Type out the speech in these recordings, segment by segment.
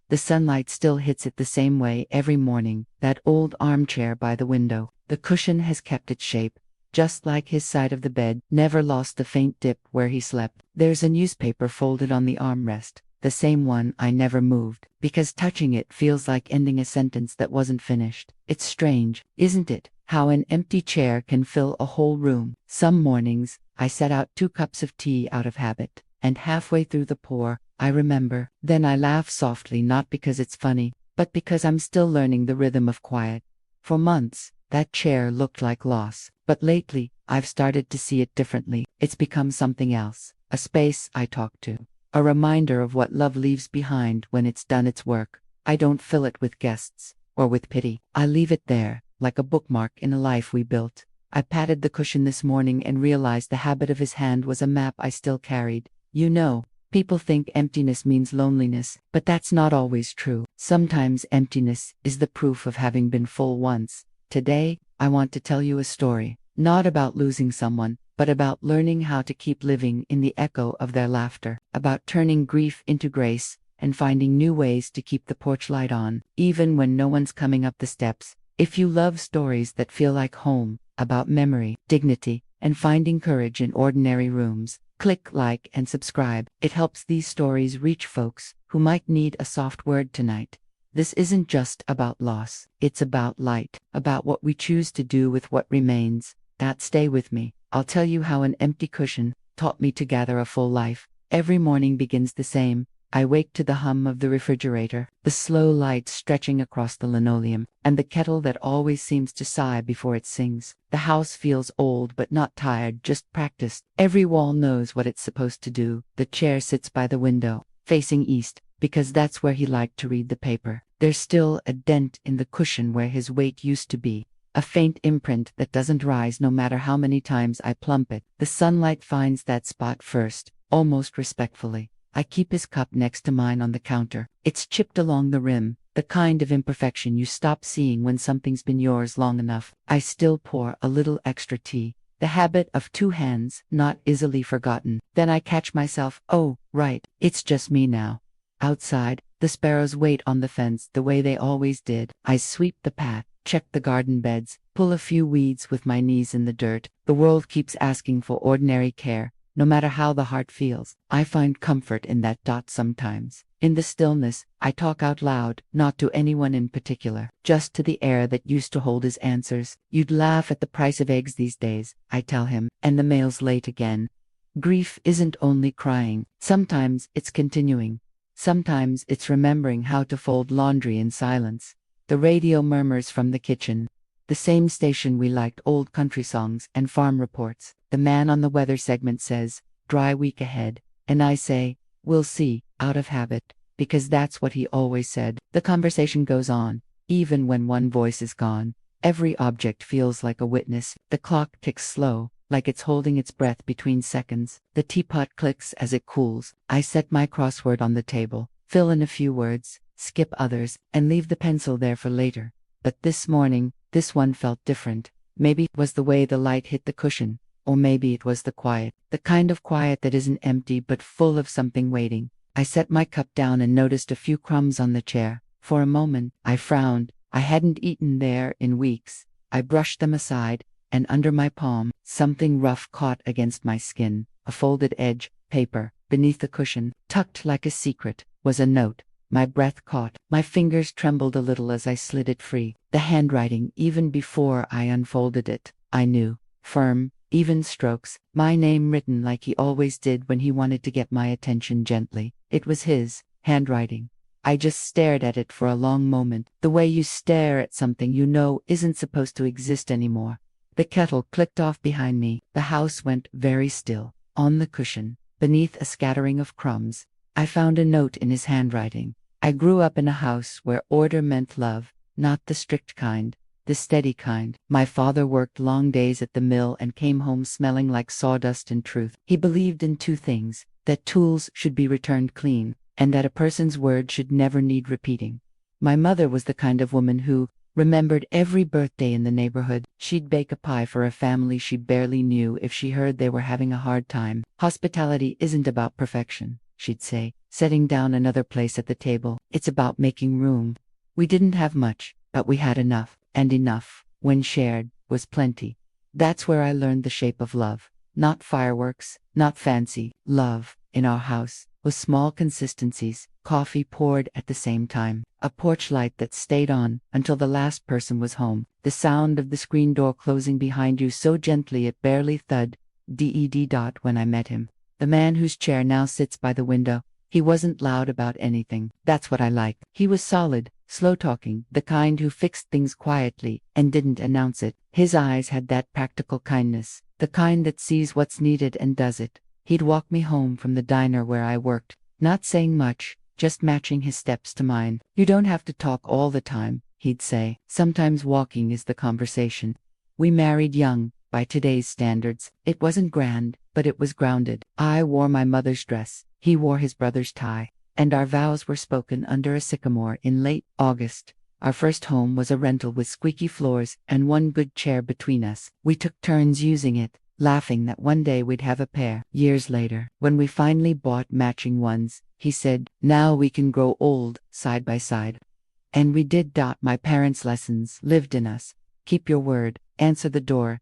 The sunlight still hits it the same way every morning. That old armchair by the window. The cushion has kept its shape, just like his side of the bed, never lost the faint dip where he slept. There's a newspaper folded on the armrest, the same one I never moved, because touching it feels like ending a sentence that wasn't finished. It's strange, isn't it, how an empty chair can fill a whole room. Some mornings, I set out 2 cups of tea out of habit, and halfway through the pour, I remember. Then I laugh softly, not because it's funny, but because I'm still learning the rhythm of quiet. For months, that chair looked like loss, but lately, I've started to see it differently. It's become something else, a space I talk to, a reminder of what love leaves behind when it's done its work. I don't fill it with guests, or with pity. I leave it there, like a bookmark in a life we built. I patted the cushion this morning and realized the habit of his hand was a map I still carried. You know, people think emptiness means loneliness, but that's not always true. Sometimes emptiness is the proof of having been full once. Today, I want to tell you a story, not about losing someone, but about learning how to keep living in the echo of their laughter, about turning grief into grace, and finding new ways to keep the porch light on, even when no one's coming up the steps. If you love stories that feel like home, about memory, dignity, and finding courage in ordinary rooms, click like and subscribe. It helps these stories reach folks who might need a soft word tonight. This isn't just about loss, it's about light, about what we choose to do with what remains. Stay with me. I'll tell you how an empty cushion taught me to gather a full life. Every morning begins the same. I wake to the hum of the refrigerator, the slow light stretching across the linoleum, and the kettle that always seems to sigh before it sings. The house feels old but not tired, just practiced. Every wall knows what it's supposed to do. The chair sits by the window, facing east, because that's where he liked to read the paper. There's still a dent in the cushion where his weight used to be, a faint imprint that doesn't rise no matter how many times I plump it. The sunlight finds that spot first, almost respectfully. I keep his cup next to mine on the counter. It's chipped along the rim, the kind of imperfection you stop seeing when something's been yours long enough. I still pour a little extra tea. The habit of 2 hands, not easily forgotten. Then I catch myself, oh, right, it's just me now. Outside, the sparrows wait on the fence the way they always did. I sweep the path, check the garden beds, pull a few weeds with my knees in the dirt. The world keeps asking for ordinary care, no matter how the heart feels. I find comfort in that sometimes. In the stillness, I talk out loud, not to anyone in particular, just to the air that used to hold his answers. You'd laugh at the price of eggs these days, I tell him, and the mail's late again. Grief isn't only crying. Sometimes it's continuing. Sometimes it's remembering how to fold laundry in silence. The radio murmurs from the kitchen. The same station we liked old country songs and farm reports. The man on the weather segment says, "Dry week ahead." And I say, "We'll see," out of habit, because that's what he always said. The conversation goes on, even when one voice is gone. Every object feels like a witness. The clock ticks slow, like it's holding its breath between seconds. The teapot clicks as it cools. I set my crossword on the table, fill in a few words, skip others, and leave the pencil there for later. But this morning, this one felt different. Maybe it was the way the light hit the cushion, or maybe it was the quiet, the kind of quiet that isn't empty but full of something waiting. I set my cup down and noticed a few crumbs on the chair. For a moment, I frowned. I hadn't eaten there in weeks. I brushed them aside, and under my palm, something rough caught against my skin. A folded edge, paper. Beneath the cushion, tucked like a secret, was a note. My breath caught. My fingers trembled a little as I slid it free. The handwriting, even before I unfolded it, I knew. Firm, even strokes, my name written like he always did when he wanted to get my attention gently. It was his handwriting. I just stared at it for a long moment, the way you stare at something you know isn't supposed to exist anymore. The kettle clicked off behind me. The house went very still. On the cushion, beneath a scattering of crumbs, I found a note in his handwriting. I grew up in a house where order meant love, not the strict kind, the steady kind. My father worked long days at the mill and came home smelling like sawdust and truth. He believed in 2 things, that tools should be returned clean, and that a person's word should never need repeating. My mother was the kind of woman who remembered every birthday in the neighborhood. She'd bake a pie for a family she barely knew if she heard they were having a hard time. Hospitality isn't about perfection, she'd say. setting down another place at the table. It's about making room. We didn't have much, but we had enough, and enough, when shared, was plenty. That's where I learned the shape of love. Not fireworks, not fancy. Love, in our house, was small consistencies, coffee poured at the same time, a porch light that stayed on until the last person was home, the sound of the screen door closing behind you so gently it barely thud. When I met him, the man whose chair now sits by the window, he wasn't loud about anything. That's what I like. He was solid, slow-talking, the kind who fixed things quietly and didn't announce it. His eyes had that practical kindness, the kind that sees what's needed and does it. He'd walk me home from the diner where I worked, not saying much, just matching his steps to mine. "You don't have to talk all the time," he'd say. "Sometimes walking is the conversation." We married young, by today's standards. It wasn't grand, but it was grounded. I wore my mother's dress, he wore his brother's tie, and our vows were spoken under a sycamore in late August. Our first home was a rental with squeaky floors and one good chair between us. We took turns using it, laughing that one day we'd have a pair. Years later, when we finally bought matching ones, he said, "Now we can grow old, side by side." And we did. My parents' lessons lived in us. Keep your word, answer the door,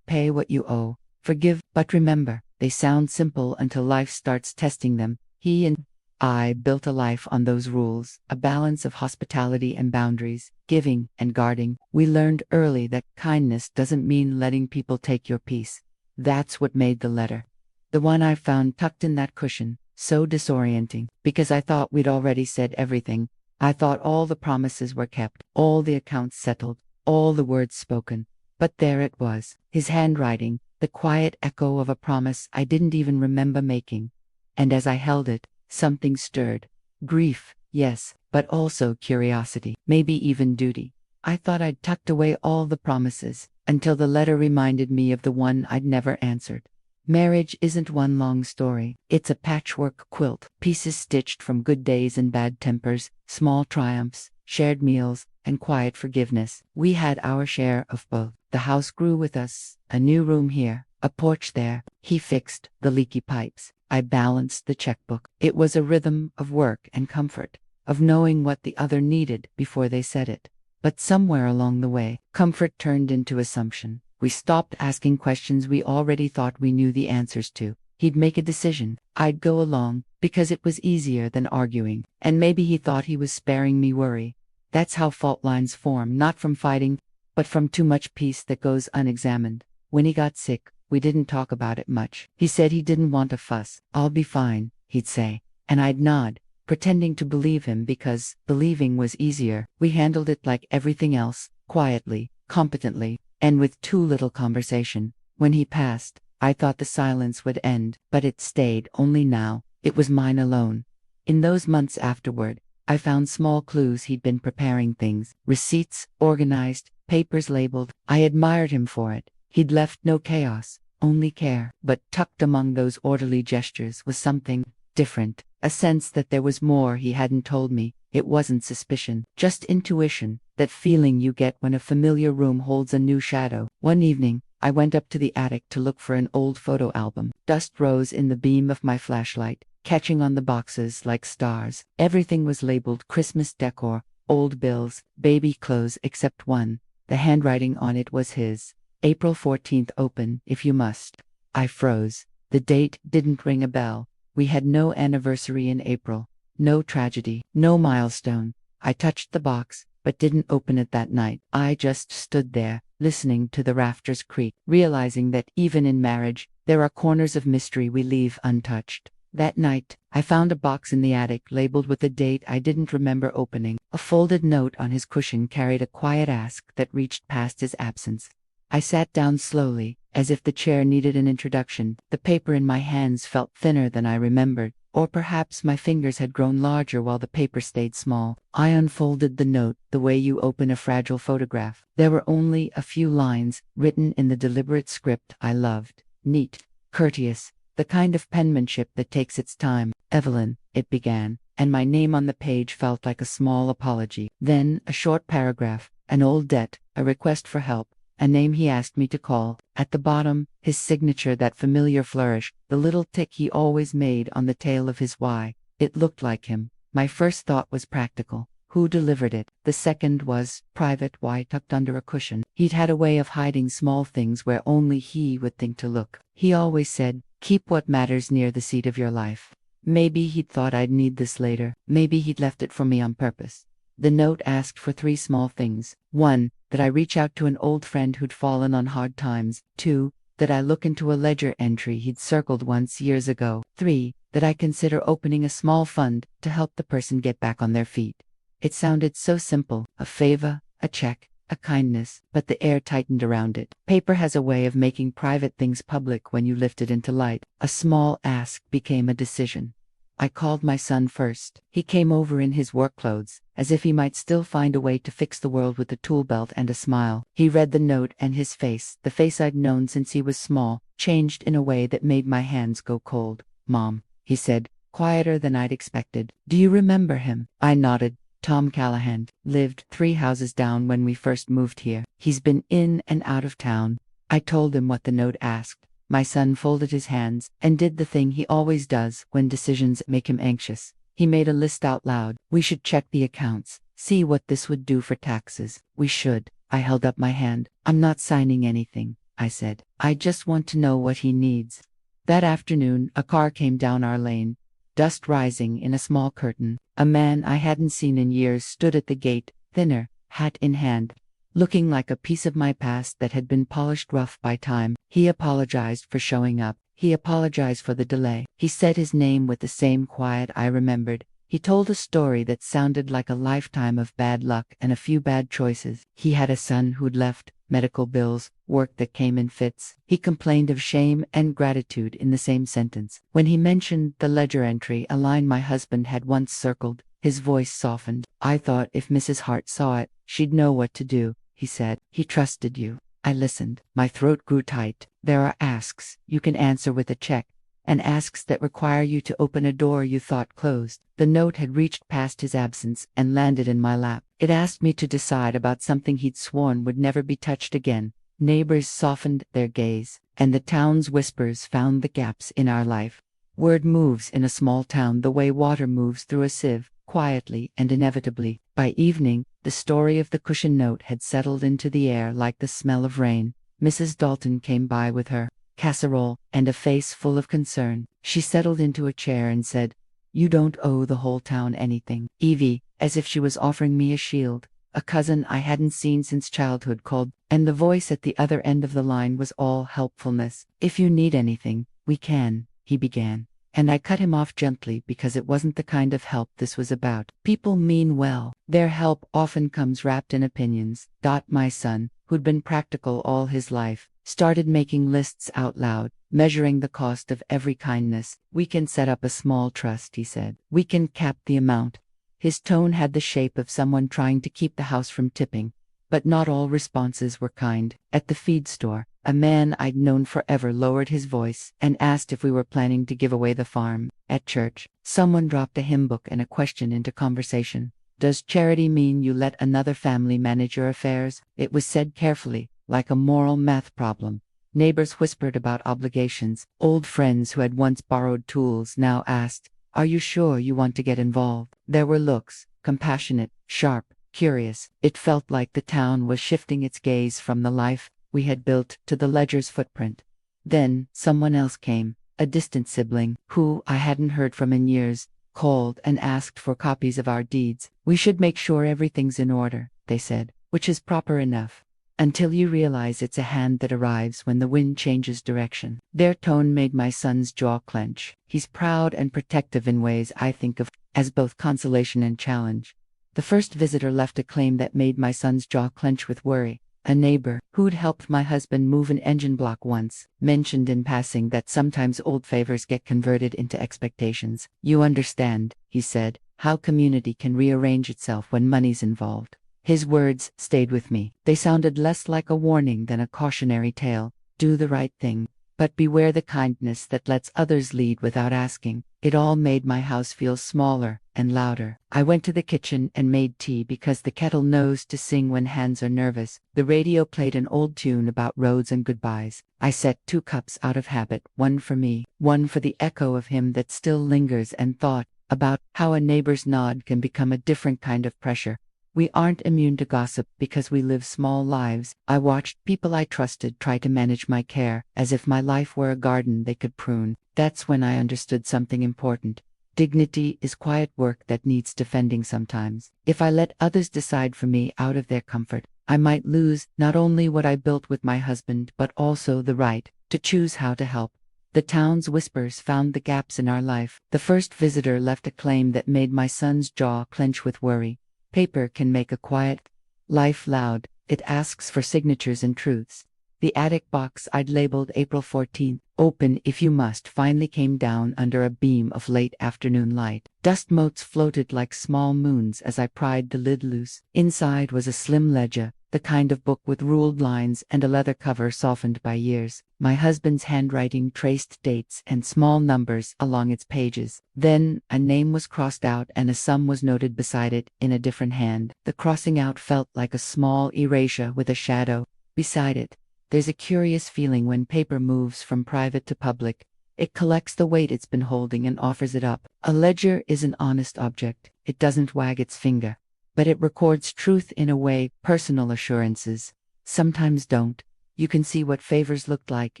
pay what you owe, forgive, but remember, they sound simple until life starts testing them. He and I built a life on those rules, a balance of hospitality and boundaries, giving and guarding. We learned early that kindness doesn't mean letting people take your peace. That's what made the letter, the one I found tucked in that cushion, so disorienting, because I thought we'd already said everything. I thought all the promises were kept, all the accounts settled, all the words spoken. But there it was, his handwriting, the quiet echo of a promise I didn't even remember making. And as I held it, something stirred. Grief, yes, but also curiosity, maybe even duty. I thought I'd tucked away all the promises, until the letter reminded me of the one I'd never answered. Marriage isn't one long story. It's a patchwork quilt, pieces stitched from good days and bad tempers, small triumphs, shared meals, and quiet forgiveness. We had our share of both. The house grew with us, a new room here, a porch there. He fixed the leaky pipes. I balanced the checkbook. It was a rhythm of work and comfort, of knowing what the other needed before they said it. But somewhere along the way, comfort turned into assumption. We stopped asking questions we already thought we knew the answers to. He'd make a decision. I'd go along, because it was easier than arguing. And maybe he thought he was sparing me worry. That's how fault lines form, not from fighting, but from too much peace that goes unexamined. When he got sick, we didn't talk about it much. He said he didn't want a fuss. "I'll be fine," he'd say. And I'd nod, pretending to believe him because believing was easier. We handled it like everything else, quietly, competently, and with too little conversation. When he passed, I thought the silence would end, but it stayed. Only now, it was mine alone. In those months afterward, I found small clues he'd been preparing things, receipts, organized, papers labeled. I admired him for it. He'd left no chaos, only care. But tucked among those orderly gestures was something different, a sense that there was more he hadn't told me. It wasn't suspicion, just intuition, that feeling you get when a familiar room holds a new shadow. One evening, I went up to the attic to look for an old photo album. Dust rose in the beam of my flashlight, catching on the boxes like stars. Everything was labeled Christmas decor, old bills, baby clothes except one. The handwriting on it was his. April 14th, open, if you must. I froze. The date didn't ring a bell. We had no anniversary in April. No tragedy, no milestone. I touched the box, but didn't open it that night. I just stood there, listening to the rafters creak, realizing that even in marriage, there are corners of mystery we leave untouched. That night, I found a box in the attic labeled with a date I didn't remember opening. A folded note on his cushion carried a quiet ask that reached past his absence. I sat down slowly, as if the chair needed an introduction. The paper in my hands felt thinner than I remembered, or perhaps my fingers had grown larger while the paper stayed small. I unfolded the note the way you open a fragile photograph. There were only a few lines, written in the deliberate script I loved. Neat, courteous, the kind of penmanship that takes its time. "Evelyn," it began, and my name on the page felt like a small apology. Then a short paragraph, an old debt, a request for help, a name he asked me to call. At the bottom, his signature, that familiar flourish, the little tick he always made on the tail of his Y. It looked like him. My first thought was practical. Who delivered it? The second was private. Why tucked under a cushion? He'd had a way of hiding small things where only he would think to look. He always said, keep what matters near the seat of your life. Maybe he'd thought I'd need this later. Maybe he'd left it for me on purpose. The note asked for 3 small things. 1. That I reach out to an old friend who'd fallen on hard times. 2. That I look into a ledger entry he'd circled once years ago. 3. That I consider opening a small fund to help the person get back on their feet. It sounded so simple, a favor, a check, a kindness, but the air tightened around it. Paper has a way of making private things public when you lift it into light. A small ask became a decision. I called my son first. He came over in his work clothes, as if he might still find a way to fix the world with a tool belt and a smile. He read the note, and his face, the face I'd known since he was small, changed in a way that made my hands go cold. Mom, he said, quieter than I'd expected. Do you remember him? I nodded. Tom Callahan lived 3 houses down when we first moved here. He's been in and out of town. I told him what the note asked. My son folded his hands and did the thing he always does when decisions make him anxious. He made a list out loud. We should check the accounts, see what this would do for taxes. We should. I held up my hand. I'm not signing anything, I said. I just want to know what he needs. That afternoon, a car came down our lane, dust rising in a small curtain. A man I hadn't seen in years stood at the gate, thinner, hat in hand, looking like a piece of my past that had been polished rough by time. He apologized for showing up. He apologized for the delay. He said his name with the same quiet I remembered. He told a story that sounded like a lifetime of bad luck and a few bad choices. He had a son who'd left, medical bills, work that came in fits. He complained of shame and gratitude in the same sentence. When he mentioned the ledger entry, a line my husband had once circled, his voice softened. I thought if Mrs. Hart saw it, she'd know what to do, he said. He trusted you. I listened. My throat grew tight. There are asks you can answer with a check, and asks that require you to open a door you thought closed. The note had reached past his absence and landed in my lap. It asked me to decide about something he'd sworn would never be touched again. Neighbors softened their gaze, and the town's whispers found the gaps in our life. Word moves in a small town the way water moves through a sieve, quietly and inevitably. By evening, the story of the cushion note had settled into the air like the smell of rain. Mrs. Dalton came by with her casserole and a face full of concern. She settled into a chair and said, "You don't owe the whole town anything." Evie, as if she was offering me a shield. A cousin I hadn't seen since childhood called, and the voice at the other end of the line was all helpfulness. "If you need anything, we can," he began. And I cut him off gently because it wasn't the kind of help this was about. People mean well. Their help often comes wrapped in opinions. My son, who'd been practical all his life, started making lists out loud, measuring the cost of every kindness. "We can set up a small trust," he said. "We can cap the amount." His tone had the shape of someone trying to keep the house from tipping. But not all responses were kind. At the feed store, a man I'd known forever lowered his voice and asked if we were planning to give away the farm. At church, someone dropped a hymn book and a question into conversation. "Does charity mean you let another family manage your affairs?" It was said carefully, like a moral math problem. Neighbors whispered about obligations. Old friends who had once borrowed tools now asked, "Are you sure you want to get involved?" There were looks, compassionate, sharp, curious. It felt like the town was shifting its gaze from the life we had built to the ledger's footprint. Then, someone else came, a distant sibling, who I hadn't heard from in years, called and asked for copies of our deeds. "We should make sure everything's in order," they said, "which is proper enough. Until you realize it's a hand that arrives when the wind changes direction." Their tone made my son's jaw clench. He's proud and protective in ways I think of as both consolation and challenge. The first visitor left a claim that made my son's jaw clench with worry. A neighbor, who'd helped my husband move an engine block once, mentioned in passing that sometimes old favors get converted into expectations. "You understand," he said, "how community can rearrange itself when money's involved." His words stayed with me. They sounded less like a warning than a cautionary tale. Do the right thing, but beware the kindness that lets others lead without asking. It all made my house feel smaller and louder. I went to the kitchen and made tea because the kettle knows to sing when hands are nervous. The radio played an old tune about roads and goodbyes. I set 2 cups out of habit, one for me, one for the echo of him that still lingers, and thought, about how a neighbor's nod can become a different kind of pressure. We aren't immune to gossip because we live small lives. I watched people I trusted try to manage my care, as if my life were a garden they could prune. That's when I understood something important. Dignity is quiet work that needs defending sometimes. If I let others decide for me out of their comfort, I might lose not only what I built with my husband but also the right to choose how to help. The town's whispers found the gaps in our life. The first visitor left a claim that made my son's jaw clench with worry. Paper can make a quiet life loud. It asks for signatures and truths. The attic box I'd labeled April 14th, open if you must, finally came down under a beam of late afternoon light. Dust motes floated like small moons as I pried the lid loose. Inside was a slim ledger, the kind of book with ruled lines and a leather cover softened by years. My husband's handwriting traced dates and small numbers along its pages. Then, a name was crossed out and a sum was noted beside it in a different hand. The crossing out felt like a small erasure with a shadow beside it. There's a curious feeling when paper moves from private to public. It collects the weight it's been holding and offers it up. A ledger is an honest object. It doesn't wag its finger. But it records truth in a way personal assurances sometimes don't. You can see what favors looked like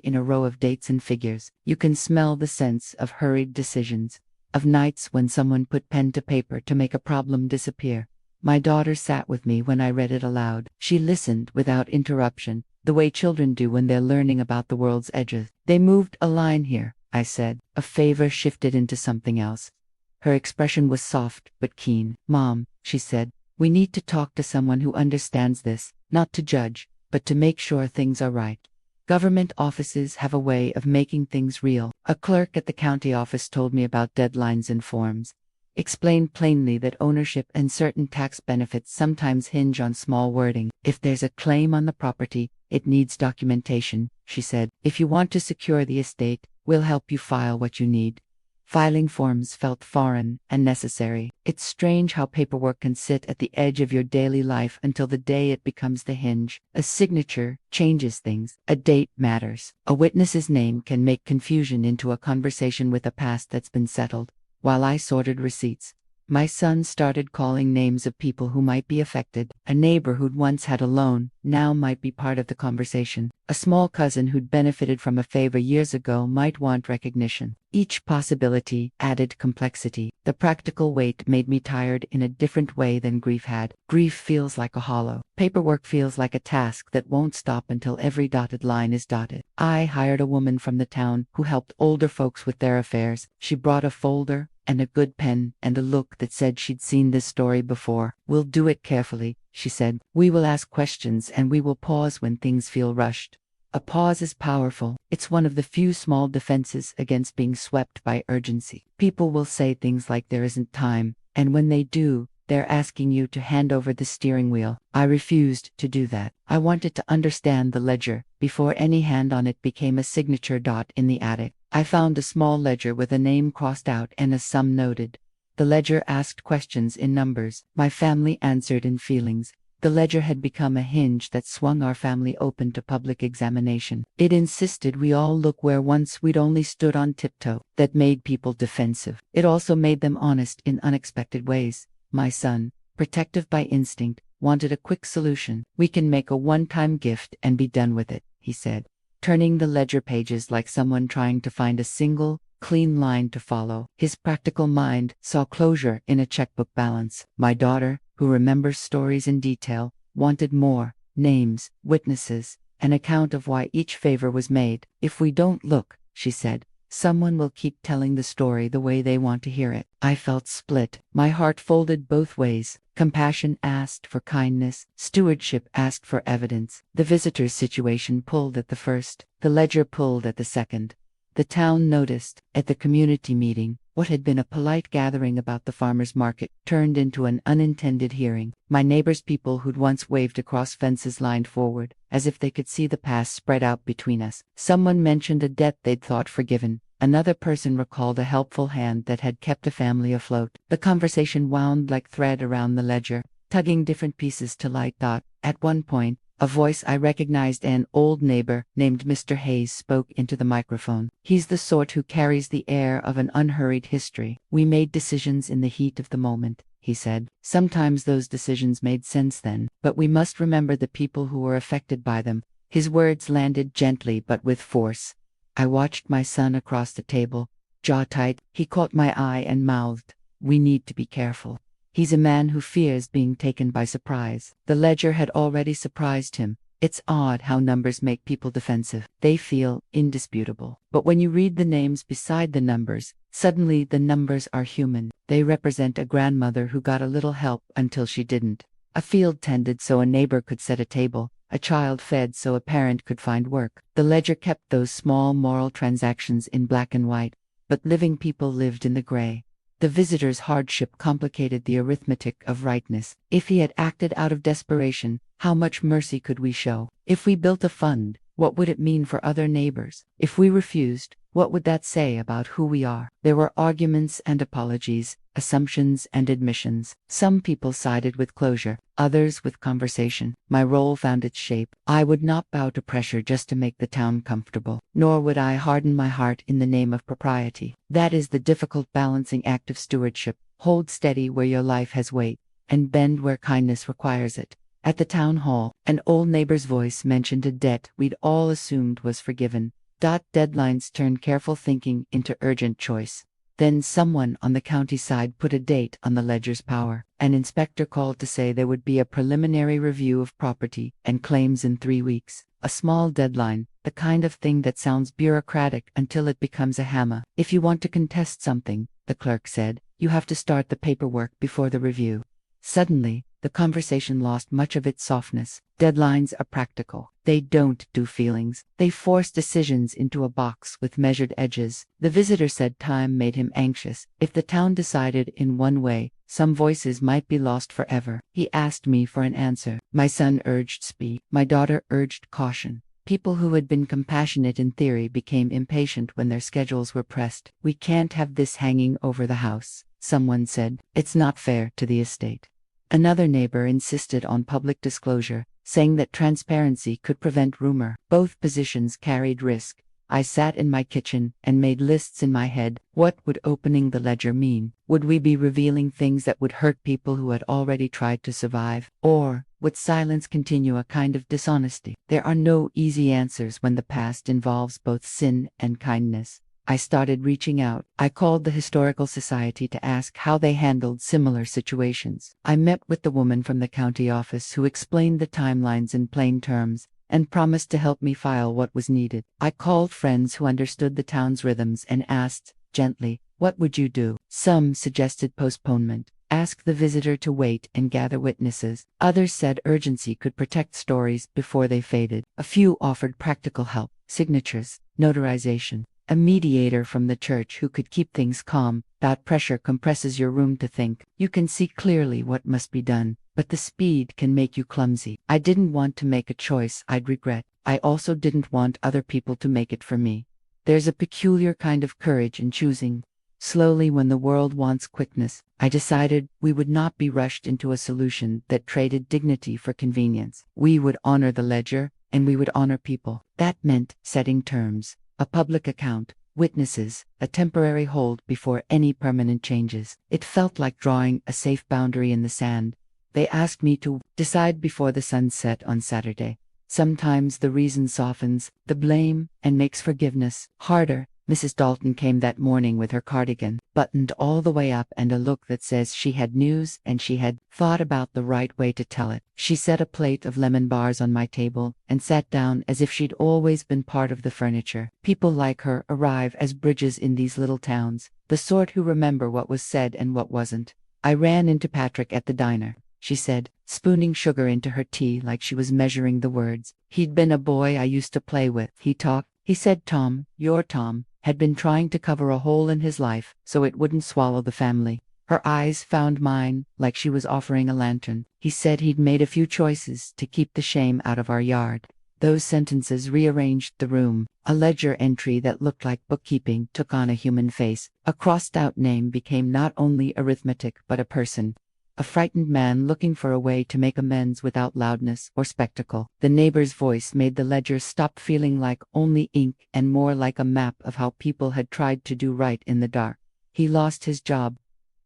in a row of dates and figures. You can smell the sense of hurried decisions, of nights when someone put pen to paper to make a problem disappear. My daughter sat with me when I read it aloud. She listened without interruption, the way children do when they're learning about the world's edges. They moved a line here, I said. A favor shifted into something else. Her expression was soft but keen. Mom, she said, we need to talk to someone who understands this, not to judge, but to make sure things are right. Government offices have a way of making things real. A clerk at the county office told me about deadlines and forms. Explained plainly that ownership and certain tax benefits sometimes hinge on small wording. If there's a claim on the property, it needs documentation, she said. If you want to secure the estate, we'll help you file what you need. Filing forms felt foreign and necessary. It's strange how paperwork can sit at the edge of your daily life until the day it becomes the hinge. A signature changes things. A date matters. A witness's name can make confusion into a conversation with a past that's been settled. While I sorted receipts, my son started calling names of people who might be affected. A neighbor who'd once had a loan now might be part of the conversation. A small cousin who'd benefited from a favor years ago might want recognition. Each possibility added complexity. The practical weight made me tired in a different way than grief had. Grief feels like a hollow. Paperwork feels like a task that won't stop until every dotted line is dotted. I hired a woman from the town who helped older folks with their affairs. She brought a folder and a good pen and a look that said she'd seen this story before. We'll do it carefully, she said. We will ask questions and we will pause when things feel rushed. A pause is powerful. It's one of the few small defenses against being swept by urgency. People will say things like there isn't time, and when they do, they're asking you to hand over the steering wheel. I refused to do that. I wanted to understand the ledger before any hand on it became a signature dot in the attic. I found a small ledger with a name crossed out and a sum noted. The ledger asked questions in numbers. My family answered in feelings. The ledger had become a hinge that swung our family open to public examination. It insisted we all look where once we'd only stood on tiptoe. That made people defensive. It also made them honest in unexpected ways. My son, protective by instinct, wanted a quick solution. We can make a one-time gift and be done with it, he said, turning the ledger pages like someone trying to find a single, clean line to follow. His practical mind saw closure in a checkbook balance. My daughter, who remembers stories in detail, wanted more: names, witnesses, an account of why each favor was made. If we don't look, she said, someone will keep telling the story the way they want to hear it. I felt split. My heart folded both ways. Compassion asked for kindness. Stewardship asked for evidence. The visitor's situation pulled at the first. The ledger pulled at the second. The town noticed. At the community meeting, what had been a polite gathering about the farmer's market turned into an unintended hearing. My neighbor's people who'd once waved across fences lined forward, as if they could see the past spread out between us. Someone mentioned a debt they'd thought forgiven. Another person recalled a helpful hand that had kept a family afloat. The conversation wound like thread around the ledger, tugging different pieces to light dot. At one point, A voice I recognized, an old neighbor named Mr. Hayes, spoke into the microphone. He's the sort who carries the air of an unhurried history. We made decisions in the heat of the moment, he said. Sometimes those decisions made sense then, but we must remember the people who were affected by them. His words landed gently but with force. I watched my son across the table, jaw tight. He caught my eye and mouthed, "We need to be careful. He's a man who fears being taken by surprise." The ledger had already surprised him. It's odd how numbers make people defensive. They feel indisputable. But when you read the names beside the numbers, suddenly the numbers are human. They represent a grandmother who got a little help until she didn't. A field tended so a neighbor could set a table. A child fed so a parent could find work. The ledger kept those small moral transactions in black and white, but living people lived in the gray. The visitor's hardship complicated the arithmetic of rightness. If he had acted out of desperation, how much mercy could we show? If we built a fund, what would it mean for other neighbors? If we refused, what would that say about who we are? There were arguments and apologies, assumptions and admissions. Some people sided with closure, others with conversation. My role found its shape. I would not bow to pressure just to make the town comfortable, nor would I harden my heart in the name of propriety. That is the difficult balancing act of stewardship. Hold steady where your life has weight, and bend where kindness requires it. At the town hall, an old neighbor's voice mentioned a debt we'd all assumed was forgiven. Deadlines turned careful thinking into urgent choice. Then someone on the county side put a date on the ledger's power. An inspector called to say there would be a preliminary review of property and claims in 3 weeks. A small deadline, the kind of thing that sounds bureaucratic until it becomes a hammer. If you want to contest something, the clerk said, you have to start the paperwork before the review. Suddenly, the conversation lost much of its softness. Deadlines are practical. They don't do feelings. They force decisions into a box with measured edges. The visitor said time made him anxious. If the town decided in one way, some voices might be lost forever. He asked me for an answer. My son urged speed. My daughter urged caution. People who had been compassionate in theory became impatient when their schedules were pressed. We can't have this hanging over the house, someone said. It's not fair to the estate. Another neighbor insisted on public disclosure, saying that transparency could prevent rumor. Both positions carried risk. I sat in my kitchen and made lists in my head. What would opening the ledger mean? Would we be revealing things that would hurt people who had already tried to survive? Or would silence continue a kind of dishonesty? There are no easy answers when the past involves both sin and kindness. I started reaching out. I called the Historical Society to ask how they handled similar situations. I met with the woman from the county office who explained the timelines in plain terms and promised to help me file what was needed. I called friends who understood the town's rhythms and asked, gently, what would you do? Some suggested postponement. Ask the visitor to wait and gather witnesses. Others said urgency could protect stories before they faded. A few offered practical help, signatures, notarization. A mediator from the church who could keep things calm. That pressure compresses your room to think. You can see clearly what must be done, but the speed can make you clumsy. I didn't want to make a choice I'd regret. I also didn't want other people to make it for me. There's a peculiar kind of courage in choosing. Slowly, when the world wants quickness, I decided we would not be rushed into a solution that traded dignity for convenience. We would honor the ledger, and we would honor people. That meant setting terms. A public account, witnesses, a temporary hold before any permanent changes. It felt like drawing a safe boundary in the sand. They asked me to decide before the sun set on Saturday. Sometimes the reason softens the blame and makes forgiveness harder. Mrs. Dalton came that morning with her cardigan buttoned all the way up and a look that says she had news and she had thought about the right way to tell it. She set a plate of lemon bars on my table and sat down as if she'd always been part of the furniture. People like her arrive as bridges in these little towns, the sort who remember what was said and what wasn't. I ran into Patrick at the diner, she said, spooning sugar into her tea like she was measuring the words. He'd been a boy I used to play with. He talked. He said Tom, your Tom, had been trying to cover a hole in his life so it wouldn't swallow the family. Her eyes found mine like she was offering a lantern. He said he'd made a few choices to keep the shame out of our yard. Those sentences rearranged the room. A ledger entry that looked like bookkeeping took on a human face. A crossed-out name became not only arithmetic but a person. a frightened man looking for a way to make amends without loudness or spectacle. The neighbor's voice made the ledger stop feeling like only ink and more like a map of how people had tried to do right in the dark. He lost his job.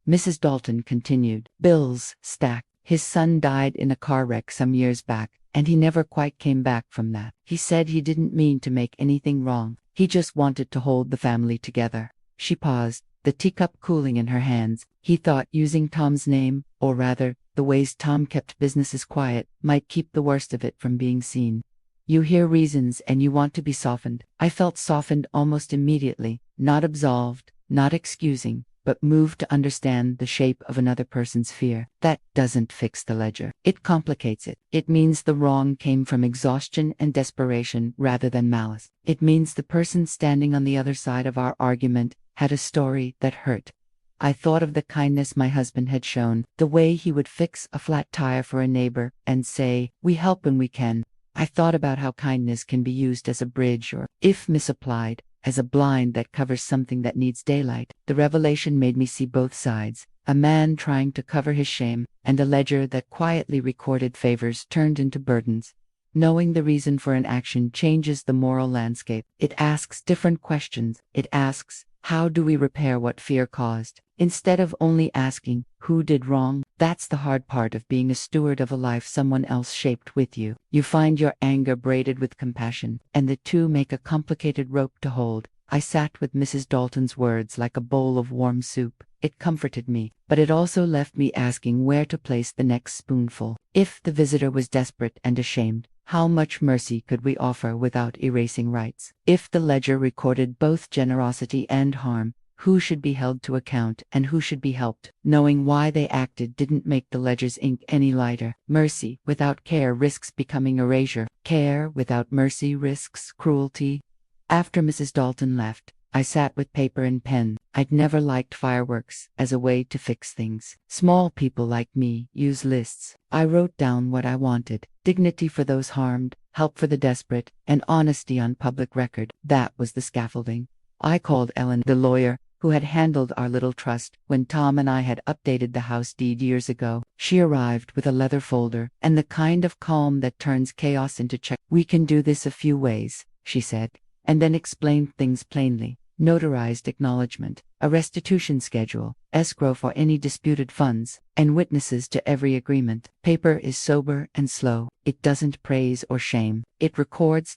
Mrs. Dalton continued. Bills stacked. His son died in a car wreck some years back, and he never quite came back from that. He said he didn't mean to make anything wrong. He just wanted to hold the family together. She paused, the teacup cooling in her hands. He thought using Tom's name, or rather, the ways Tom kept businesses quiet, might keep the worst of it from being seen. You hear reasons and you want to be softened. I felt softened almost immediately, not absolved, not excusing, but moved to understand the shape of another person's fear. That doesn't fix the ledger. It complicates it. It means the wrong came from exhaustion and desperation rather than malice. It means the person standing on the other side of our argument had a story that hurt. I thought of the kindness my husband had shown, the way he would fix a flat tire for a neighbor and say, "We help when we can." I thought about how kindness can be used as a bridge or, if misapplied, as a blind that covers something that needs daylight. The revelation made me see both sides, a man trying to cover his shame, and a ledger that quietly recorded favors turned into burdens. Knowing the reason for an action changes the moral landscape. It asks different questions. It asks, how do we repair what fear caused? Instead of only asking, who did wrong? That's the hard part of being a steward of a life someone else shaped with you. You find your anger braided with compassion, and the two make a complicated rope to hold. I sat with Mrs. Dalton's words like a bowl of warm soup. It comforted me, but it also left me asking where to place the next spoonful. If the visitor was desperate and ashamed, how much mercy could we offer without erasing rights? If the ledger recorded both generosity and harm, who should be held to account and who should be helped? Knowing why they acted didn't make the ledger's ink any lighter. Mercy without care risks becoming erasure. Care without mercy risks cruelty. After Mrs. Dalton left, I sat with paper and pen. I'd never liked fireworks as a way to fix things. Small people like me use lists. I wrote down what I wanted: dignity for those harmed, help for the desperate, and honesty on public record. That was the scaffolding. I called Ellen, the lawyer, who had handled our little trust when Tom and I had updated the house deed years ago. She arrived with a leather folder and the kind of calm that turns chaos into check. "We can do this a few ways," she said, and then explained things plainly. Notarized acknowledgement, a restitution schedule, escrow for any disputed funds, and witnesses to every agreement. Paper is sober and slow. It doesn't praise or shame. It records.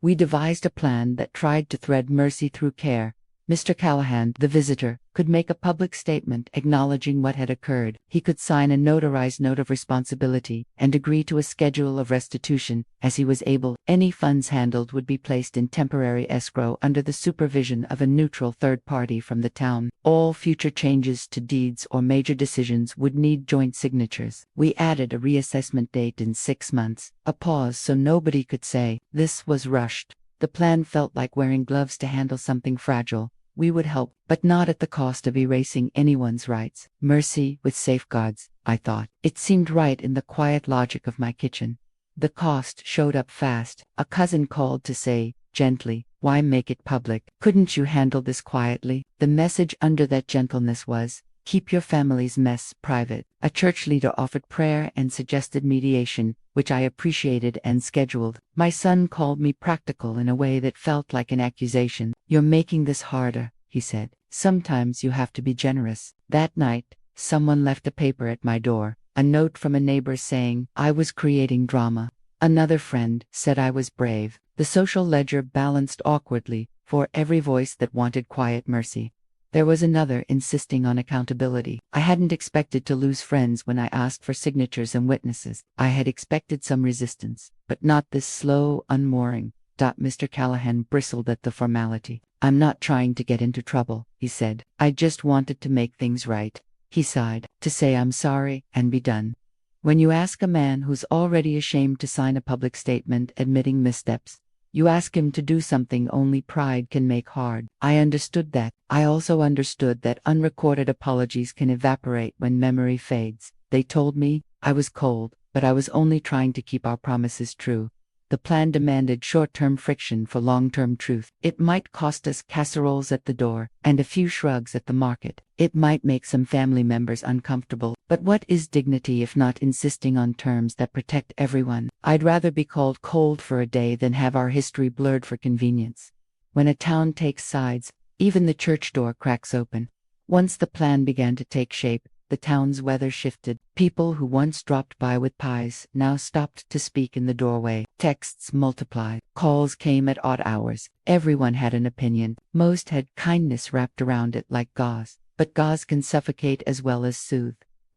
We devised a plan that tried to thread mercy through care. Mr. Callahan, the visitor, could make a public statement acknowledging what had occurred. He could sign a notarized note of responsibility and agree to a schedule of restitution as he was able. Any funds handled would be placed in temporary escrow under the supervision of a neutral third party from the town. All future changes to deeds or major decisions would need joint signatures. We added a reassessment date in 6 months, a pause so nobody could say, "This was rushed." The plan felt like wearing gloves to handle something fragile. We would help, but not at the cost of erasing anyone's rights. Mercy with safeguards, I thought. It seemed right in the quiet logic of my kitchen. The cost showed up fast. A cousin called to say, gently, "Why make it public? Couldn't you handle this quietly?" The message under that gentleness was, "Keep your family's mess private." A church leader offered prayer and suggested mediation, which I appreciated and scheduled. My son called me practical in a way that felt like an accusation. "You're making this harder," he said. "Sometimes you have to be generous." That night, someone left a paper at my door, a note from a neighbor saying I was creating drama. Another friend said I was brave. The social ledger balanced awkwardly for every voice that wanted quiet mercy. There was another insisting on accountability. I hadn't expected to lose friends when I asked for signatures and witnesses. I had expected some resistance, but not this slow unmooring. Mr. Callahan bristled at the formality. "I'm not trying to get into trouble," he said. "I just wanted to make things right." He sighed, "to say I'm sorry and be done." When you ask a man who's already ashamed to sign a public statement admitting missteps, you ask him to do something only pride can make hard. I understood that. I also understood that unrecorded apologies can evaporate when memory fades. They told me I was cold, but I was only trying to keep our promises true. The plan demanded short-term friction for long-term truth. It might cost us casseroles at the door and a few shrugs at the market. It might make some family members uncomfortable. But what is dignity if not insisting on terms that protect everyone? I'd rather be called cold for a day than have our history blurred for convenience. When a town takes sides, even the church door cracks open. Once the plan began to take shape, the town's weather shifted. People who once dropped by with pies now stopped to speak in the doorway. Texts multiplied. Calls came at odd hours. Everyone had an opinion. Most had kindness wrapped around it like gauze. But gauze can suffocate as well as soothe.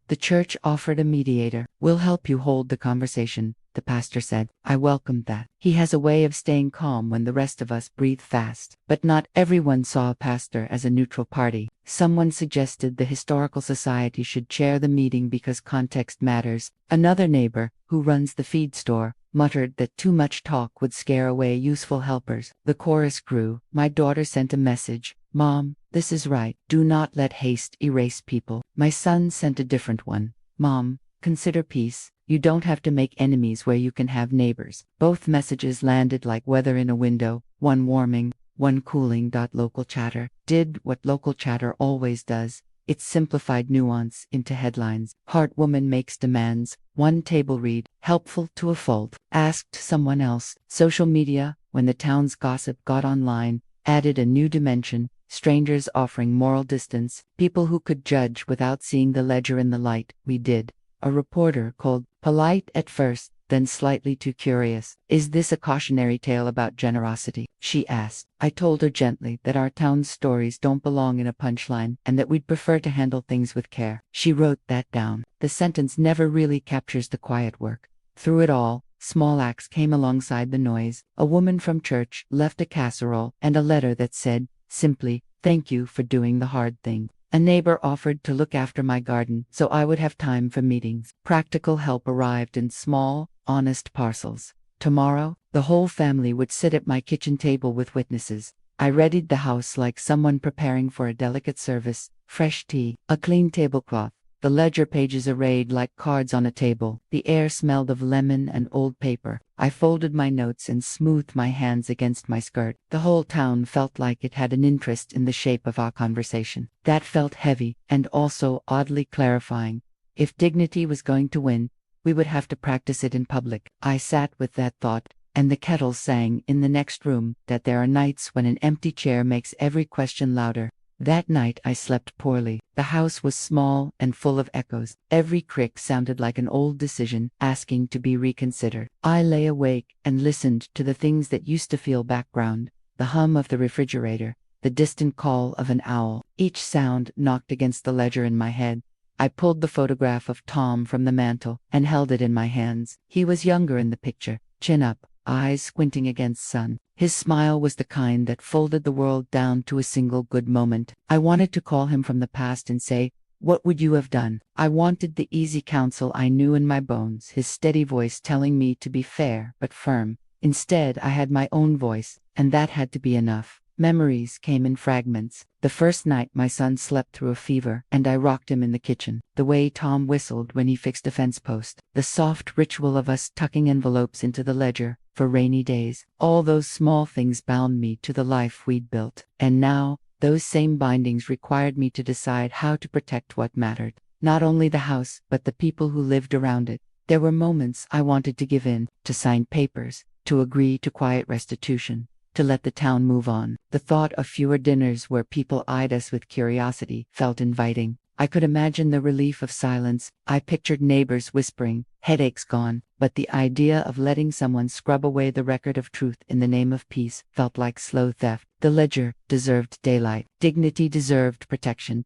The church offered a mediator. "We'll help you hold the conversation," the pastor said. I welcomed that. He has a way of staying calm when the rest of us breathe fast. But not everyone saw a pastor as a neutral party. Someone suggested the Historical Society should chair the meeting because context matters. Another neighbor, who runs the feed store, muttered that too much talk would scare away useful helpers. The chorus grew. My daughter sent a message. "Mom, this is right. Do not let haste erase people." My son sent a different one. "Mom, consider peace. You don't have to make enemies where you can have neighbors." Both messages landed like weather in a window, one warming, one cooling. Local chatter did what local chatter always does. It simplified nuance into headlines. Heartwoman makes demands. One table read, helpful to a fault. Asked someone else. Social media, when the town's gossip got online, added a new dimension. Strangers offering moral distance. People who could judge without seeing the ledger in the light. We did. A reporter called, polite at first, then slightly too curious. "Is this a cautionary tale about generosity?" she asked. I told her gently that our town's stories don't belong in a punchline and that we'd prefer to handle things with care. She wrote that down. The sentence never really captures the quiet work. Through it all, small acts came alongside the noise. A woman from church left a casserole and a letter that said, simply, "Thank you for doing the hard thing." A neighbor offered to look after my garden so I would have time for meetings. Practical help arrived in small, honest parcels. Tomorrow, the whole family would sit at my kitchen table with witnesses. I readied the house like someone preparing for a delicate service. Fresh tea, a clean tablecloth, the ledger pages arrayed like cards on a table. The air smelled of lemon and old paper. I folded my notes and smoothed my hands against my skirt. The whole town felt like it had an interest in the shape of our conversation. That felt heavy and also oddly clarifying. If dignity was going to win, we would have to practice it in public. I sat with that thought, and the kettle sang in the next room that there are nights when an empty chair makes every question louder. That night I slept poorly. The house was small and full of echoes. Every crick sounded like an old decision asking to be reconsidered. I lay awake and listened to the things that used to feel background. The hum of the refrigerator, the distant call of an owl. Each sound knocked against the ledger in my head. I pulled the photograph of Tom from the mantel and held it in my hands. He was younger in the picture, chin up, eyes squinting against sun. His smile was the kind that folded the world down to a single good moment. I wanted to call him from the past and say, "What would you have done?" I wanted the easy counsel I knew in my bones, his steady voice telling me to be fair but firm. Instead, I had my own voice, and that had to be enough. Memories came in fragments. The first night my son slept through a fever, and I rocked him in the kitchen. The way Tom whistled when he fixed a fence post. The soft ritual of us tucking envelopes into the ledger for rainy days. All those small things bound me to the life we'd built. And now, those same bindings required me to decide how to protect what mattered. Not only the house, but the people who lived around it. There were moments I wanted to give in, to sign papers, to agree to quiet restitution, to let the town move on. The thought of fewer dinners where people eyed us with curiosity felt inviting. I could imagine the relief of silence. I pictured neighbors whispering, headaches gone, but the idea of letting someone scrub away the record of truth in the name of peace felt like slow theft. The ledger deserved daylight. Dignity deserved protection.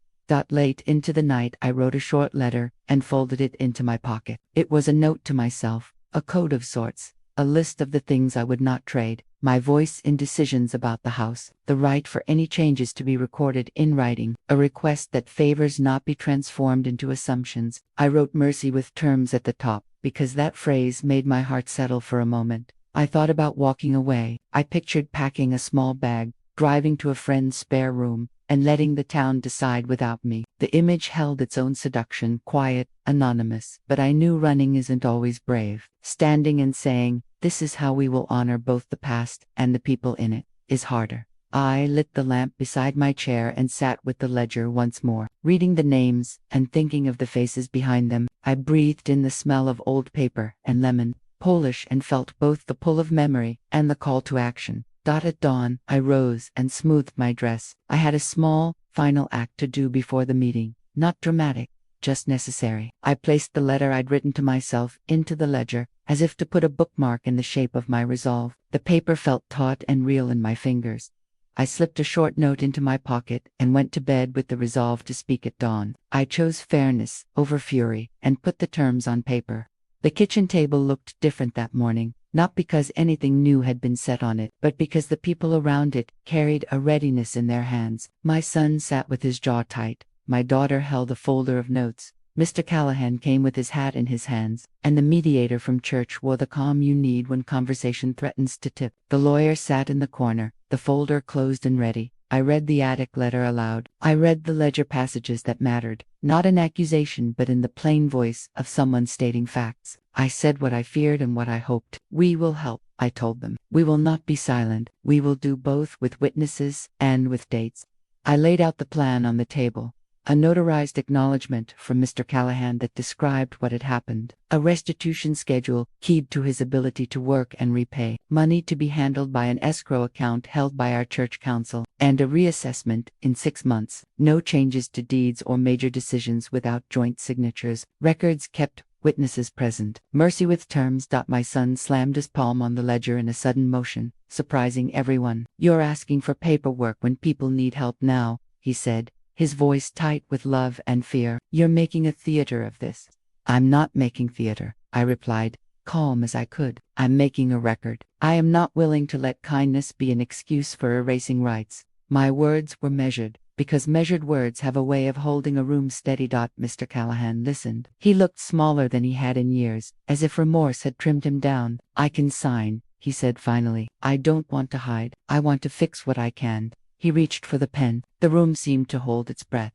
Late into the night I wrote a short letter and folded it into my pocket. It was a note to myself, a code of sorts, a list of the things I would not trade. My voice in decisions about the house, the right for any changes to be recorded in writing, a request that favors not be transformed into assumptions. I wrote mercy with terms at the top, because that phrase made my heart settle for a moment. I thought about walking away. I pictured packing a small bag, driving to a friend's spare room, and letting the town decide without me. The image held its own seduction, quiet, anonymous, but I knew running isn't always brave. Standing and saying, "This is how we will honor both the past and the people in it," is harder. I lit the lamp beside my chair and sat with the ledger once more, reading the names and thinking of the faces behind them. I breathed in the smell of old paper and lemon, Polish, and felt both the pull of memory and the call to action. At dawn, I rose and smoothed my dress. I had a small, final act to do before the meeting, not dramatic, just necessary. I placed the letter I'd written to myself into the ledger, as if to put a bookmark in the shape of my resolve. The paper felt taut and real in my fingers. I slipped a short note into my pocket and went to bed with the resolve to speak at dawn. I chose fairness over fury and put the terms on paper. The kitchen table looked different that morning, not because anything new had been set on it, but because the people around it carried a readiness in their hands. My son sat with his jaw tight. My daughter held a folder of notes. Mr. Callahan came with his hat in his hands, and the mediator from church wore the calm you need when conversation threatens to tip. The lawyer sat in the corner, the folder closed and ready. I read the attic letter aloud. I read the ledger passages that mattered, not an accusation but in the plain voice of someone stating facts. I said what I feared and what I hoped. "We will help," I told them. "We will not be silent. We will do both with witnesses and with dates." I laid out the plan on the table. A notarized acknowledgement from Mr. Callahan that described what had happened. A restitution schedule keyed to his ability to work and repay. Money to be handled by an escrow account held by our church council. And a reassessment in 6 months. No changes to deeds or major decisions without joint signatures. Records kept, witnesses present. Mercy with terms. My son slammed his palm on the ledger in a sudden motion, surprising everyone. "You're asking for paperwork when people need help now," he said, his voice tight with love and fear. "You're making a theater of this." "I'm not making theater," I replied, calm as I could. "I'm making a record. I am not willing to let kindness be an excuse for erasing rights." My words were measured, because measured words have a way of holding a room steady. Mr. Callahan listened. He looked smaller than he had in years, as if remorse had trimmed him down. "I can sign," he said finally. "I don't want to hide. I want to fix what I can." He reached for the pen. The room seemed to hold its breath.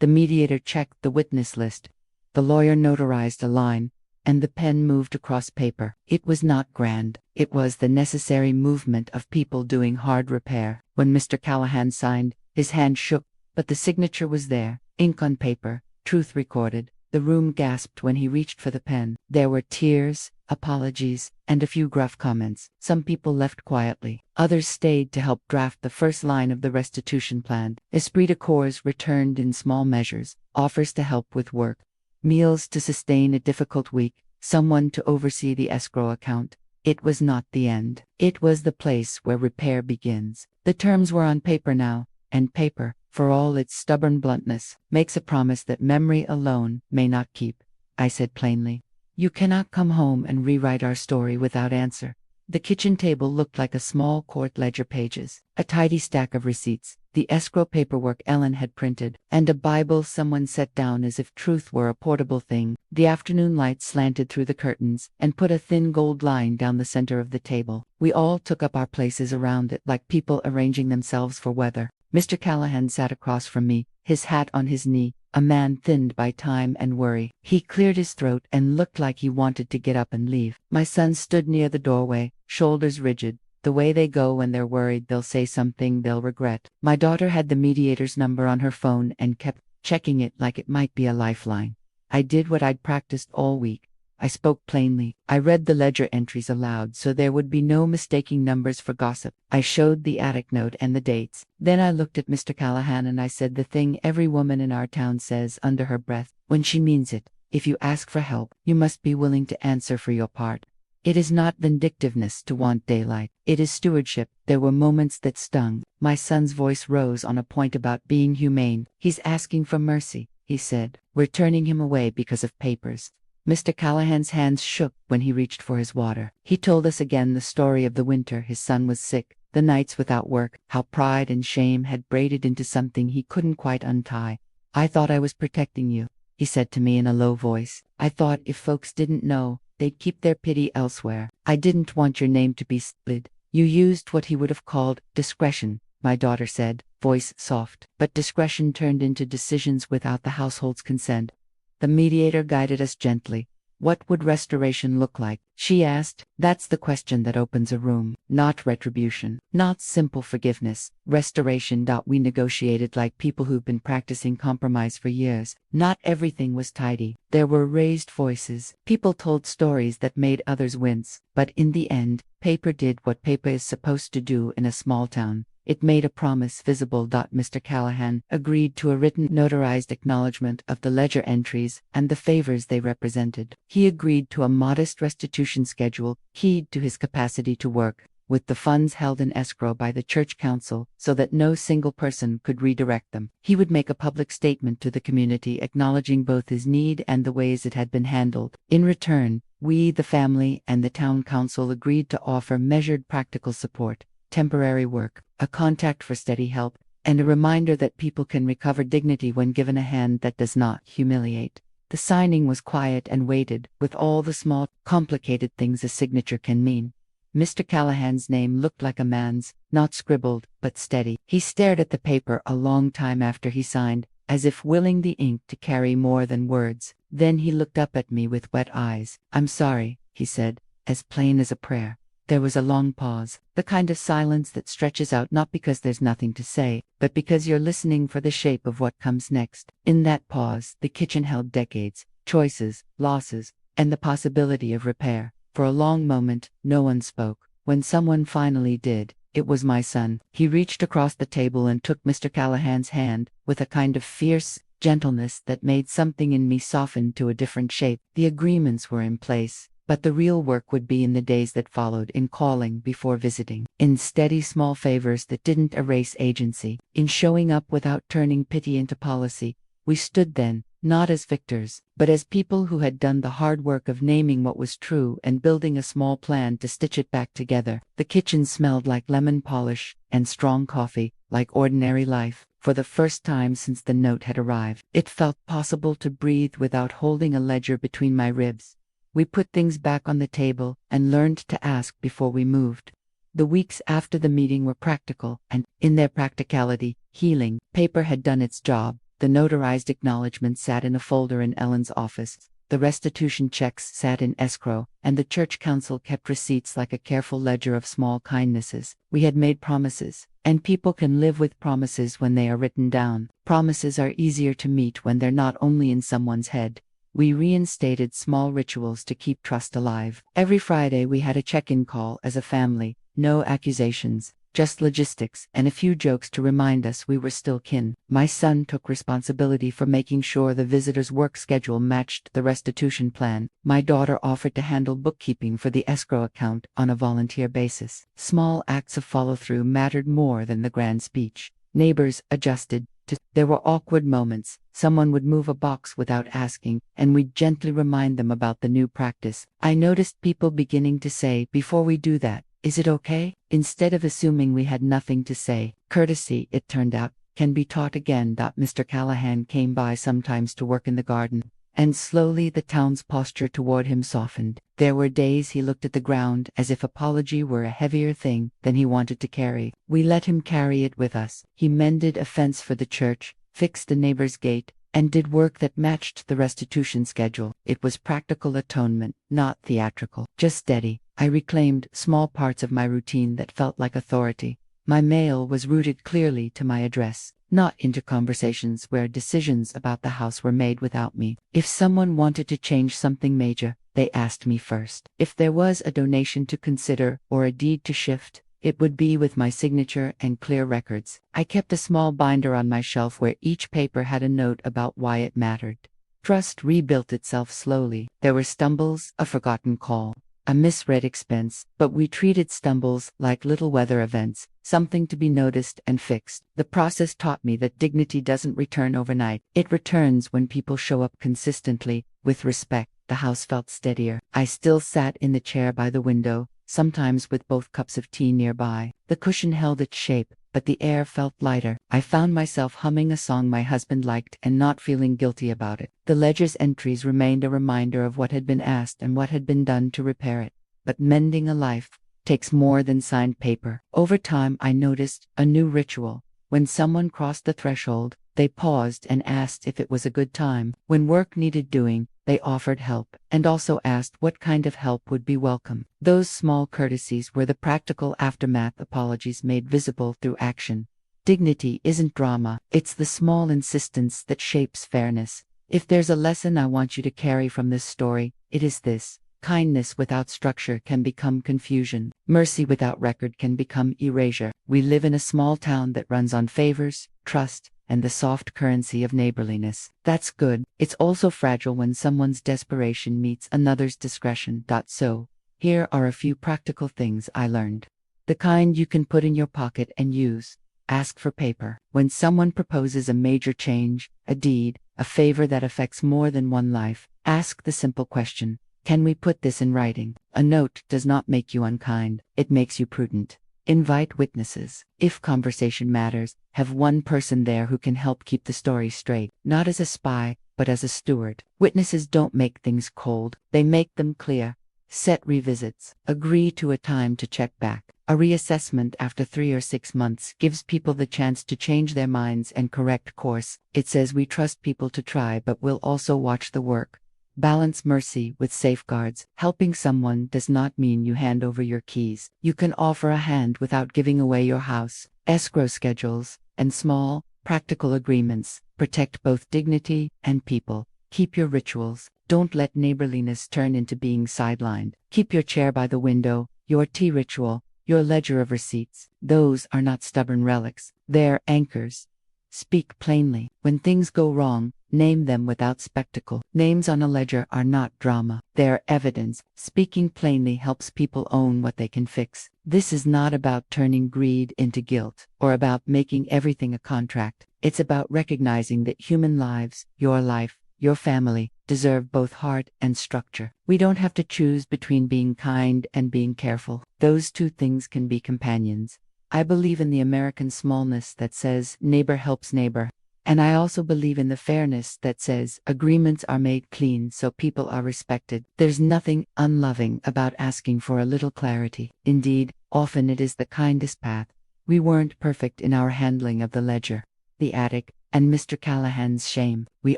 The mediator checked the witness list. The lawyer notarized a line, and the pen moved across paper. It was not grand. It was the necessary movement of people doing hard repair. When Mr. Callahan signed, his hand shook, but the signature was there, ink on paper, truth recorded. The room gasped when he reached for the pen. There were tears, apologies, and a few gruff comments. Some people left quietly. Others stayed to help draft the first line of the restitution plan. Esprit de corps returned in small measures, offers to help with work, meals to sustain a difficult week, someone to oversee the escrow account. It was not the end. It was the place where repair begins. The terms were on paper now, and paper, for all its stubborn bluntness, makes a promise that memory alone may not keep. I said plainly, "You cannot come home and rewrite our story without answer." The kitchen table looked like a small court ledger, pages, a tidy stack of receipts, the escrow paperwork Ellen had printed, and a Bible someone set down as if truth were a portable thing. The afternoon light slanted through the curtains and put a thin gold line down the center of the table. We all took up our places around it like people arranging themselves for weather. Mr. Callahan sat across from me, his hat on his knee, a man thinned by time and worry. He cleared his throat and looked like he wanted to get up and leave. My son stood near the doorway, shoulders rigid, the way they go when they're worried they'll say something they'll regret. My daughter had the mediator's number on her phone and kept checking it like it might be a lifeline. I did what I'd practiced all week. I spoke plainly. I read the ledger entries aloud so there would be no mistaking numbers for gossip. I showed the attic note and the dates. Then I looked at Mr. Callahan and I said the thing every woman in our town says under her breath, when she means it. If you ask for help, you must be willing to answer for your part. It is not vindictiveness to want daylight. It is stewardship. There were moments that stung. My son's voice rose on a point about being humane. "He's asking for mercy," he said. "We're turning him away because of papers." Mr. Callahan's hands shook when he reached for his water. He told us again the story of the winter his son was sick, the nights without work, how pride and shame had braided into something he couldn't quite untie. "I thought I was protecting you," he said to me in a low voice. "I thought if folks didn't know, they'd keep their pity elsewhere. I didn't want your name to be split." "You used what he would have called discretion," my daughter said, voice soft. But discretion turned into decisions without the household's consent. The mediator guided us gently. What would restoration look like? She asked. That's the question that opens a room. Not retribution. Not simple forgiveness. Restoration. We negotiated like people who've been practicing compromise for years. Not everything was tidy. There were raised voices. People told stories that made others wince. But in the end, paper did what paper is supposed to do in a small town. It made a promise visible. Mr. Callahan agreed to a written, notarized acknowledgement of the ledger entries and the favors they represented. He agreed to a modest restitution schedule, keyed to his capacity to work, with the funds held in escrow by the church council so that no single person could redirect them. He would make a public statement to the community acknowledging both his need and the ways it had been handled. In return, we, the family, and the town council agreed to offer measured practical support. Temporary work, a contact for steady help, and a reminder that people can recover dignity when given a hand that does not humiliate. The signing was quiet and weighted, with all the small, complicated things a signature can mean. Mr. Callahan's name looked like a man's, not scribbled, but steady. He stared at the paper a long time after he signed, as if willing the ink to carry more than words. Then he looked up at me with wet eyes. "I'm sorry," he said, as plain as a prayer. There was a long pause, the kind of silence that stretches out not because there's nothing to say, but because you're listening for the shape of what comes next. In that pause, the kitchen held decades, choices, losses, and the possibility of repair. For a long moment, no one spoke. When someone finally did, it was my son. He reached across the table and took Mr. Callahan's hand, with a kind of fierce gentleness that made something in me soften to a different shape. The agreements were in place. But the real work would be in the days that followed, in calling before visiting, in steady small favors that didn't erase agency, in showing up without turning pity into policy. We stood then, not as victors, but as people who had done the hard work of naming what was true and building a small plan to stitch it back together. The kitchen smelled like lemon polish, and strong coffee, like ordinary life. For the first time since the note had arrived, it felt possible to breathe without holding a ledger between my ribs. We put things back on the table and learned to ask before we moved. The weeks after the meeting were practical, and, in their practicality, healing. Paper had done its job. The notarized acknowledgement sat in a folder in Ellen's office. The restitution checks sat in escrow, and the church council kept receipts like a careful ledger of small kindnesses. We had made promises, and people can live with promises when they are written down. Promises are easier to meet when they're not only in someone's head. We reinstated small rituals to keep trust alive. Every Friday we had a check-in call as a family, no accusations, just logistics and a few jokes to remind us we were still kin. My son took responsibility for making sure the visitor's work schedule matched the restitution plan. My daughter offered to handle bookkeeping for the escrow account on a volunteer basis. Small acts of follow-through mattered more than the grand speech. Neighbors adjusted. There were awkward moments. Someone would move a box without asking, and we'd gently remind them about the new practice. I noticed people beginning to say, "Before we do that, is it okay?" Instead of assuming we had nothing to say. Courtesy, it turned out, can be taught again. Mr. Callahan came by sometimes to work in the garden, and slowly the town's posture toward him softened. There were days he looked at the ground as if apology were a heavier thing than he wanted to carry. We let him carry it with us. He mended a fence for the church, fixed the neighbor's gate, and did work that matched the restitution schedule. It was practical atonement, not theatrical, just steady. I reclaimed small parts of my routine that felt like authority. My mail was routed clearly to my address, not into conversations where decisions about the house were made without me. If someone wanted to change something major, they asked me first. If there was a donation to consider or a deed to shift, it would be with my signature and clear records. I kept a small binder on my shelf where each paper had a note about why it mattered. Trust rebuilt itself slowly. There were stumbles, a forgotten call, a misread expense, but we treated stumbles like little weather events, something to be noticed and fixed. The process taught me that dignity doesn't return overnight. It returns when people show up consistently, with respect. The house felt steadier. I still sat in the chair by the window, sometimes with both cups of tea nearby. The cushion held its shape, but the air felt lighter. I found myself humming a song my husband liked and not feeling guilty about it. The ledger's entries remained a reminder of what had been asked and what had been done to repair it. But mending a life takes more than signed paper. Over time I noticed a new ritual. When someone crossed the threshold, they paused and asked if it was a good time. When work needed doing, they offered help, and also asked what kind of help would be welcome. Those small courtesies were the practical aftermath apologies made visible through action. Dignity isn't drama, it's the small insistence that shapes fairness. If there's a lesson I want you to carry from this story, it is this. Kindness without structure can become confusion. Mercy without record can become erasure. We live in a small town that runs on favors, trust, and the soft currency of neighborliness. That's good. It's also fragile when someone's desperation meets another's discretion. So, here are a few practical things I learned. The kind you can put in your pocket and use. Ask for paper. When someone proposes a major change, a deed, a favor that affects more than one life, ask the simple question. Can we put this in writing? A note does not make you unkind, it makes you prudent. Invite witnesses. If conversation matters, have one person there who can help keep the story straight, not as a spy, but as a steward. Witnesses don't make things cold, they make them clear. Set revisits. Agree to a time to check back. A reassessment after 3 or 6 months gives people the chance to change their minds and correct course. It says we trust people to try, but we'll also watch the work. Balance mercy with safeguards. Helping someone does not mean you hand over your keys. You can offer a hand without giving away your house. Escrow schedules and small, practical agreements protect both dignity and people. Keep your rituals. Don't let neighborliness turn into being sidelined. Keep your chair by the window, your tea ritual, your ledger of receipts. Those are not stubborn relics. They're anchors. Speak plainly. When things go wrong, name them without spectacle. Names on a ledger are not drama. They're evidence. Speaking plainly helps people own what they can fix. This is not about turning greed into guilt, or about making everything a contract. It's about recognizing that human lives, your life, your family, deserve both heart and structure. We don't have to choose between being kind and being careful. Those two things can be companions. I believe in the American smallness that says neighbor helps neighbor. And I also believe in the fairness that says agreements are made clean so people are respected. There's nothing unloving about asking for a little clarity. Indeed, often it is the kindest path. We weren't perfect in our handling of the ledger, the attic, and Mr. Callahan's shame. We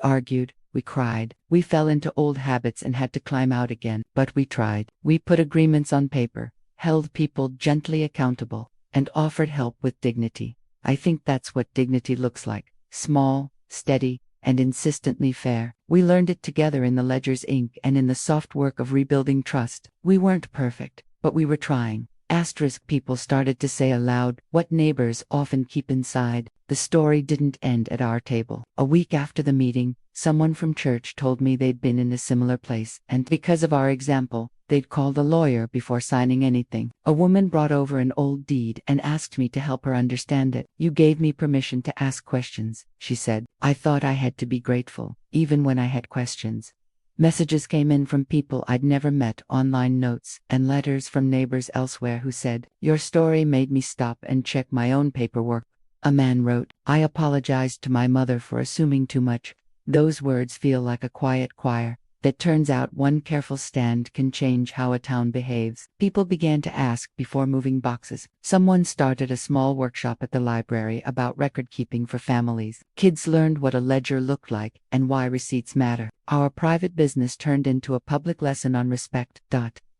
argued, we cried, we fell into old habits and had to climb out again. But we tried. We put agreements on paper, held people gently accountable, and offered help with dignity. I think that's what dignity looks like. Small, steady, and insistently fair. We learned it together in the ledger's ink and in the soft work of rebuilding trust. We weren't perfect, but we were trying. People started to say aloud what neighbors often keep inside. The story didn't end at our table. A week after the meeting, someone from church told me they'd been in a similar place, and because of our example, they'd called a lawyer before signing anything. A woman brought over an old deed and asked me to help her understand it. You gave me permission to ask questions, she said. I thought I had to be grateful, even when I had questions. Messages came in from people I'd never met, online notes, and letters from neighbors elsewhere who said, "Your story made me stop and check my own paperwork." A man wrote, "I apologized to my mother for assuming too much." Those words feel like a quiet choir that turns out one careful stand can change how a town behaves. People began to ask before moving boxes. Someone started a small workshop at the library about record keeping for families. Kids learned what a ledger looked like and why receipts matter. Our private business turned into a public lesson on respect.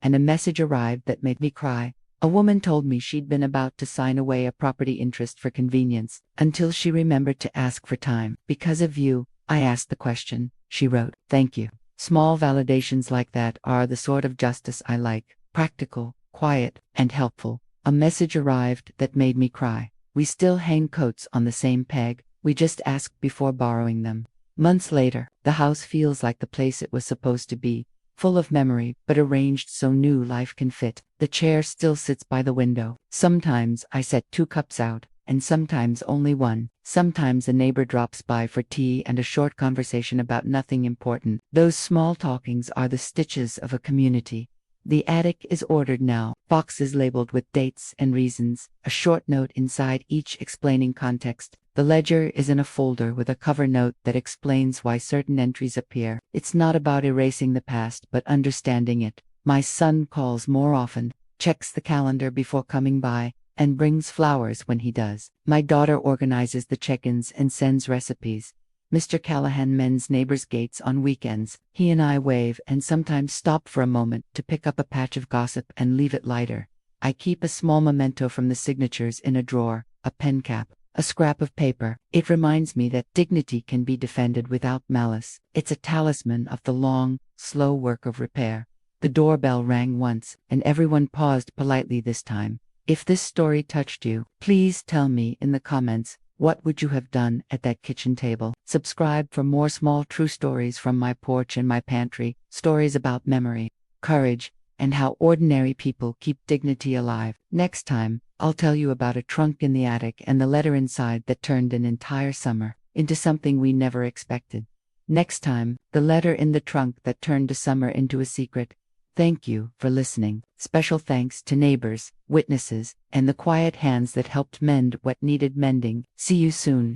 And a message arrived that made me cry. A woman told me she'd been about to sign away a property interest for convenience, until she remembered to ask for time. "Because of you, I asked the question," she wrote. "Thank you." Small validations like that are the sort of justice I like. Practical, quiet, and helpful. A message arrived that made me cry. We still hang coats on the same peg, we just asked before borrowing them. Months later, the house feels like the place it was supposed to be, full of memory, but arranged so new life can fit. The chair still sits by the window. Sometimes I set 2 cups out, and sometimes only one. Sometimes a neighbor drops by for tea and a short conversation about nothing important. Those small talkings are the stitches of a community. The attic is ordered now, boxes labeled with dates and reasons, a short note inside each explaining context. The ledger is in a folder with a cover note that explains why certain entries appear. It's not about erasing the past, but understanding it. My son calls more often, checks the calendar before coming by, and brings flowers when he does. My daughter organizes the check-ins and sends recipes. Mr. Callahan mends neighbors' gates on weekends. He and I wave and sometimes stop for a moment to pick up a patch of gossip and leave it lighter. I keep a small memento from the signatures in a drawer, a pen cap, a scrap of paper. It reminds me that dignity can be defended without malice. It's a talisman of the long, slow work of repair. The doorbell rang once, and everyone paused politely this time. If this story touched you, please tell me in the comments, what would you have done at that kitchen table? Subscribe for more small true stories from my porch and my pantry, stories about memory, courage, and how ordinary people keep dignity alive. Next time, I'll tell you about a trunk in the attic and the letter inside that turned an entire summer into something we never expected. Next time, the letter in the trunk that turned a summer into a secret. Thank you for listening. Special thanks to neighbors, witnesses, and the quiet hands that helped mend what needed mending. See you soon.